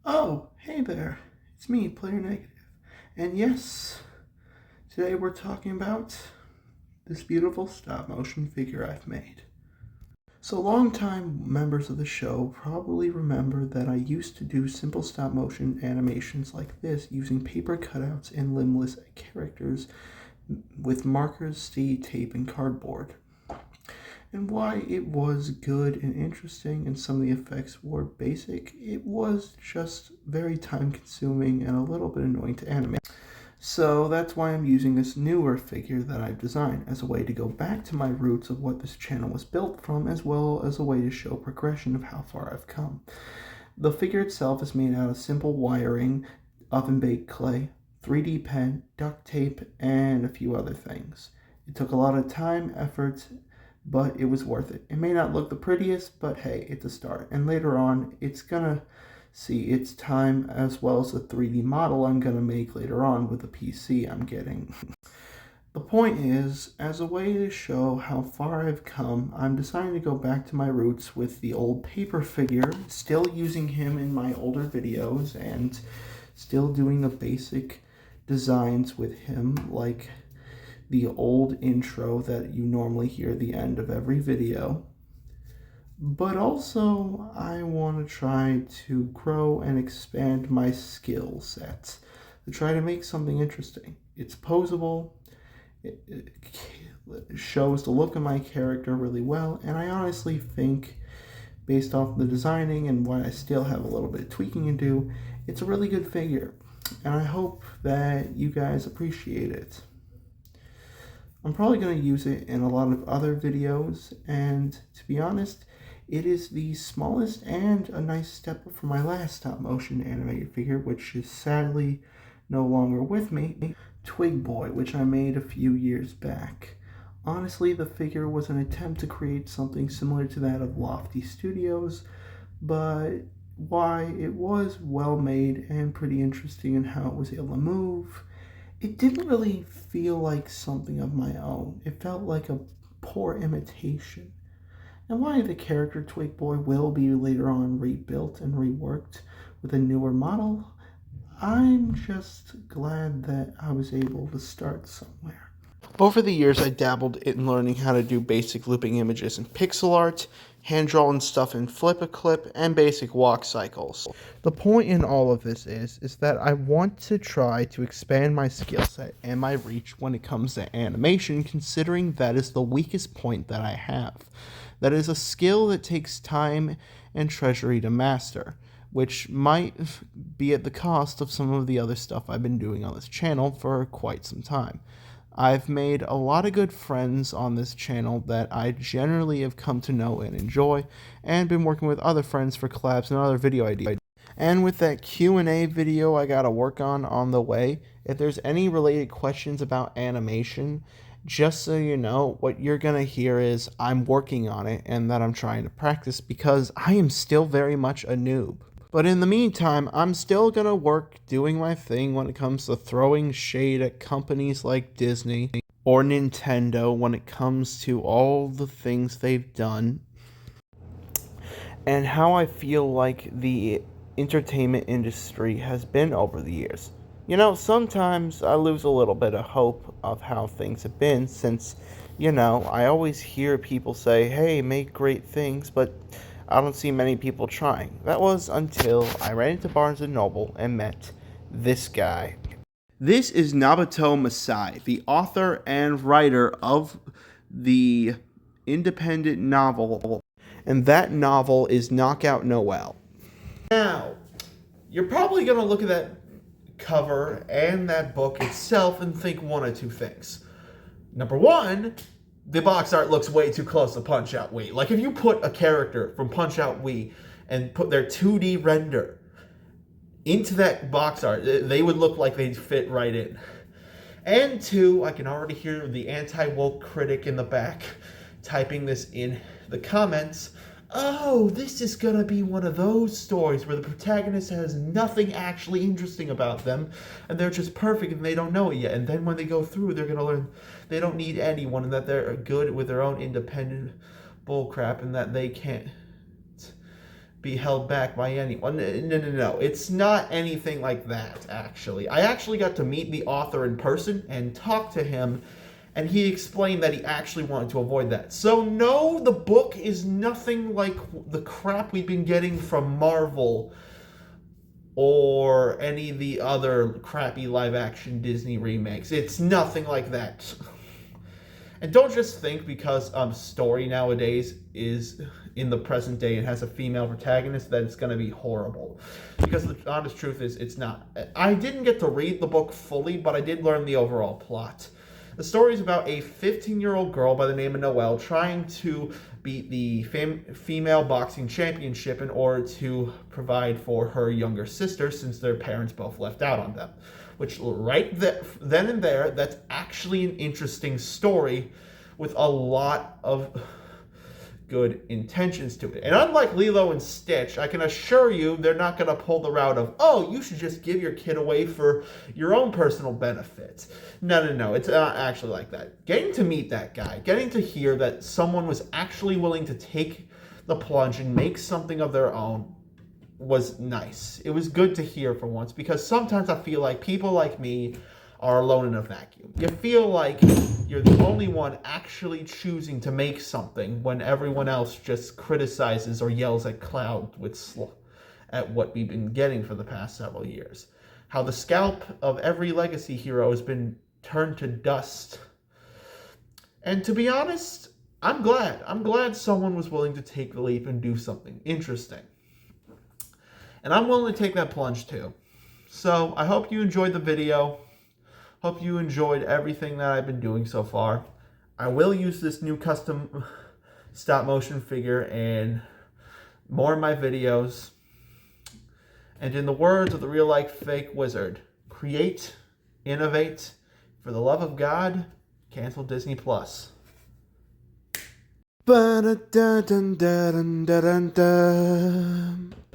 Oh, hey there. It's me, Player Negative. And yes, today we're talking about this beautiful stop motion figure I've made. So, longtime members of the show probably remember that I used to do simple stop motion animations like this using paper cutouts and limbless characters with markers, sticky tape, and cardboard. And why it was good and interesting and some of the effects were basic, it was just very time consuming and a little bit annoying to animate. So that's why I'm using this newer figure that I've designed as a way to go back to my roots of what this channel was built from, as well as a way to show progression of how far I've come. The figure itself is made out of simple wiring, oven-baked clay, 3D pen, duct tape, and a few other things. It took a lot of time, effort, but it was worth it. It may not look the prettiest, but hey, it's a start. And later on, it's gonna see its time as well as the 3D model I'm gonna make later on with the PC I'm getting. The point is, as a way to show how far I've come, I'm deciding to go back to my roots with the old paper figure, still using him in my older videos and still doing the basic designs with him, like the old intro that you normally hear at the end of every video. But also, I want to try to grow and expand my skill set to try to make something interesting. It's posable, it shows the look of my character really well, and I honestly think, based off the designing and what I still have a little bit of tweaking to do, it's a really good figure, and I hope that you guys appreciate it. I'm probably going to use it in a lot of other videos, and to be honest, it is the smallest and a nice step up from my last stop motion animated figure, which is sadly no longer with me, Twig Boy, which I made a few years back. Honestly, the figure was an attempt to create something similar to that of Lofty Studios, but why it was well made and pretty interesting in how it was able to move, it didn't really feel like something of my own. It felt like a poor imitation. And why the character Twig Boy will be later on rebuilt and reworked with a newer model, I'm just glad that I was able to start somewhere. Over the years, I dabbled in learning how to do basic looping images in pixel art, hand-drawn stuff in Flip-a-Clip, and basic walk cycles. The point in all of this is that I want to try to expand my skill set and my reach when it comes to animation, considering that is the weakest point that I have. That is a skill that takes time and treasury to master, which might be at the cost of some of the other stuff I've been doing on this channel for quite some time. I've made a lot of good friends on this channel that I generally have come to know and enjoy, and been working with other friends for collabs and other video ideas. And with that Q&A video I gotta work on the way, if there's any related questions about animation, just so you know, what you're gonna hear is I'm working on it and that I'm trying to practice because I am still very much a noob. But in the meantime, I'm still gonna work doing my thing when it comes to throwing shade at companies like Disney or Nintendo when it comes to all the things they've done and how I feel like the entertainment industry has been over the years. You know, sometimes I lose a little bit of hope of how things have been since, I always hear people say, hey, make great things, but I don't see many people trying. That was until I ran into Barnes & Noble and met this guy. This is Naruto Masai, the author and writer of the independent novel, and that novel is Knockout Noel. Now, you're probably going to look at that cover and that book itself and think one of two things. Number one, the box art looks way too close to Punch-Out Wii. Like, if you put a character from Punch-Out Wii and put their 2D render into that box art, they would look like they'd fit right in. And two, I can already hear the anti-woke critic in the back typing this in the comments. Oh, this is gonna be one of those stories where the protagonist has nothing actually interesting about them, and they're just perfect and they don't know it yet. And then when they go through, they're gonna learn they don't need anyone and that they're good with their own independent bullcrap and that they can't be held back by anyone. No. It's not anything like that, actually. I actually got to meet the author in person and talk to him, and he explained that he actually wanted to avoid that. So no, the book is nothing like the crap we've been getting from Marvel or any of the other crappy live-action Disney remakes. It's nothing like that. And don't just think because story nowadays is in the present day and has a female protagonist that it's going to be horrible. Because the honest truth is, it's not. I didn't get to read the book fully, but I did learn the overall plot. The story is about a 15-year-old girl by the name of Noelle trying to beat the female boxing championship in order to provide for her younger sister, since their parents both left out on them. Which then and there, that's actually an interesting story with a lot of good intentions to it. And unlike Lilo and Stitch, I can assure you they're not going to pull the route of, oh, you should just give your kid away for your own personal benefits. No. It's not actually like that. Getting to meet that guy, getting to hear that someone was actually willing to take the plunge and make something of their own was nice. It was good to hear for once, because sometimes I feel like people like me are alone in a vacuum. You feel like you're the only one actually choosing to make something when everyone else just criticizes or yells at cloud at what we've been getting for the past several years. How the scalp of every legacy hero has been turned to dust. And to be honest, I'm glad. I'm glad someone was willing to take the leap and do something interesting. And I'm willing to take that plunge too. So I hope you enjoyed the video. Hope you enjoyed everything that I've been doing so far. I will use this new custom stop motion figure in more of my videos. And in the words of the real life fake wizard, create, innovate, for the love of God, cancel Disney Plus. Ba-da-da-dun-da-dun-da-dun-da.